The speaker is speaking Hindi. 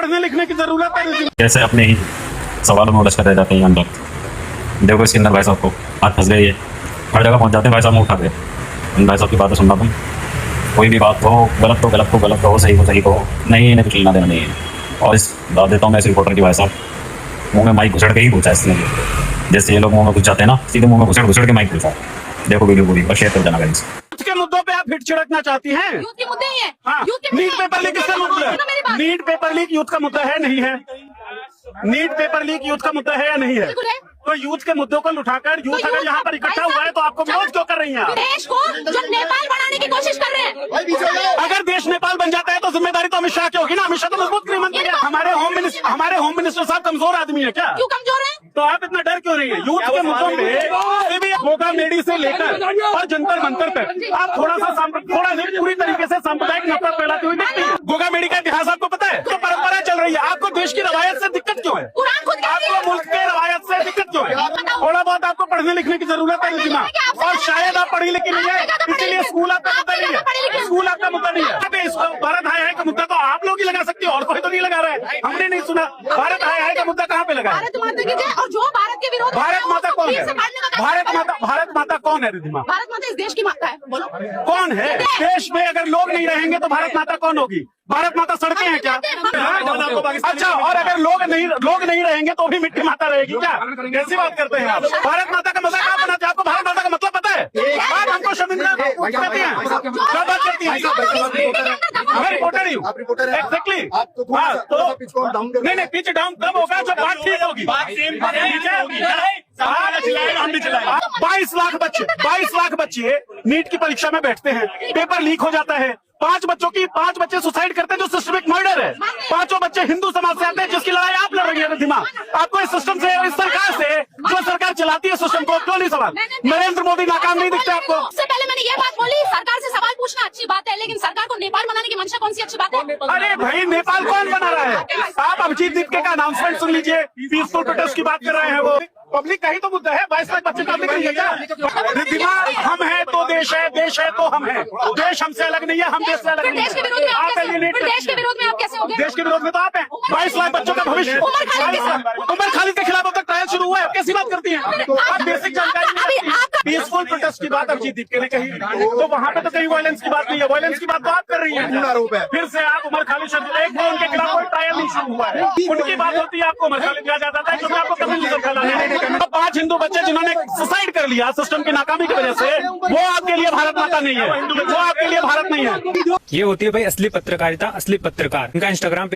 पढ़ने लिखने की जरूरत है। कैसे अपने ही सवालों में उलझ कर रह जाते हैं हम लोग। देखो इसके अंदर भाई साहब को आज फंस गए, ये हर जगह पहुंच जाते हैं, भाई साहब उठा गए। उन भाई साहब की बातें सुनना तुम, कोई भी बात हो गलत तो गलत को गलत कहो, सही को सही कहो, नहीं इन्हें कुछ लेना देना नहीं है। और इस बात देता हूँ मैं इस रिपोर्टर की, भाई साहब मुँह में माइक घुसड़ के ही पूछा इसने, जैसे ये लोग मुँह में घुस जाते हैं ना, सीधे मुँह में घुसड़ के माइक पूछा। देखो वीडियो पूरी और शेयर कर देना गाइस। के मुद्दों पे आप हिट छिड़कना चाहती हैं? यूथ के मुद्दे ही है। हाँ, नीट पेपर लीक किसका मुद्दा है? नीट पेपर लीक यूथ का मुद्दा है नहीं है? नीट पेपर लीक यूथ का मुद्दा है या नहीं है? तो यूथ के मुद्दों को उठाकर यूथ अगर यहाँ पर इकट्ठा हुआ है तो आपको विरोध क्यों कर रही हैं? देश को जो नेपाल बनाने की कोशिश कर रहे हैं। अगर देश नेपाल बन जाता है तो जिम्मेदारी तो अमित शाह की होगी ना। अमित शाह तो मजबूत गृहमंत्री है। हमारे होम मिनिस्टर साहब कमजोर आदमी है क्या? क्यों कमजोर है? तो आप इतना डर क्यों रही है? यूथ के मुद्दों पे भी गोगा मेडी से लेकर और जंतर मंतर तक आप थोड़ा नहीं पूरी तरीके से सांप्रदायिक नफरत फैलाती हुई दिखती है। गोगा मेडी का इतिहास आपको पता है? तो परंपरा चल रही है। आपको देश की रवायत से दिक्कत क्यों है? आपको मुल्क के रवायत से दिक्कत क्यों है? थोड़ा बहुत आपको पढ़ने लिखने की जरूरत है रिद्धिमा, और शायद आप पढ़ी लिखी नहीं है, इसीलिए स्कूल आपका मुद्दा नहीं है। स्कूल आपका मुद्दा नहीं है। भारत हाय हाय का मुद्दा तो आप लोग ही लगा सकते हो, और कोई तो नहीं लगा रहा है। हमने नहीं सुना भारत हाय हाय का मुद्दा कहाँ पे लगा है? भारत माता की जय। और जो भारत के विरोध भारत माता कौन है? भारत माता कौन है रिद्धिमा? भारत माता इस देश की माता है। बोलो कौन है? देश में अगर लोग नहीं रहेंगे तो भारत माता कौन होगी? भारत माता सड़कें हैं क्या? अच्छा, और अगर लोग नहीं रहेंगे तो भी मिट्टी माता रहेगी क्या? कैसी बात करते हैं आप? भारत माता का मजाक आप बनाते हैं। आपको भारत माता का मतलब पता है? आप हमको शर्मिंदा करती हैं, क्या बात करती हैं? मैं रिपोर्टर ही हूँ। एग्जैक्टली। हाँ, तो नहीं पिच डाउन तब होगा जब बात ठीक होगी। 22 लाख बच्चे नीट की परीक्षा में बैठते हैं, पेपर लीक हो जाता है। 5 बच्चे सुसाइड करते हैं जो सिस्टमिक मर्डर है। 5 बच्चे हिंदू समाज से आते हैं जिसकी लड़ाई आप लड़ रही है रिद्धिमा। आपको इस सिस्टम से, इस सरकार से, जो सरकार चलाती है सिस्टम को, क्यों नहीं सवाल? नरेंद्र मोदी नाकाम नहीं दिखते आपको? उससे पहले मैंने ये बात बोली, सरकार से सवाल पूछना अच्छी बात है, लेकिन सरकार को नेपाल बनाने की मंशा कौन सी अच्छी बात है? अरे भाई, नेपाल कौन बना रहा है? आप अभिजीत दीपके का अनाउंसमेंट सुन लीजिए। पीसफुल प्रोटेस्ट की बात कर रहे हैं वो। पब्लिक का ही तो मुद्दा है। 22 लाख बच्चे पब्लिक नहीं है क्या? रिद्धिमा, हम है तो देश है तो हम है। देश हमसे अलग नहीं है, हम देश से अलग नहीं है। देश के विरोध में आप कैसे हो गए? देश के विरोध में तो आप हैं। 22 लाख बच्चों का भविष्य। उमर खालिद के खिलाफ अब तक ट्रायल शुरू हुआ है, कैसी बात करती हैं आप? बेसिक जानकारी पीसफुल प्रोटेस्ट की बात अभिजीत दीपके ने कही, तो वहाँ पे तो कहीं वायलेंस की बात नहीं है। वायलेंस की बात तो आप कर रही है। फिर से आप उमर खालिद उनके खिलाफ कोई ट्रायल नहीं शुरू हुआ है। उनकी बात होती है, आपको उमर खालिद दिया जाता है क्योंकि आपको कभी नहीं फैलाना। 5 हिंदू बच्चे जिन्होंने सुसाइड कर लिया सिस्टम की नाकामी की वजह से, वो आपके लिए भारत माता नहीं है, वो आपके लिए भारत नहीं है। ये होती है भाई असली पत्रकारिता, असली पत्रकार। इनका इंस्टाग्राम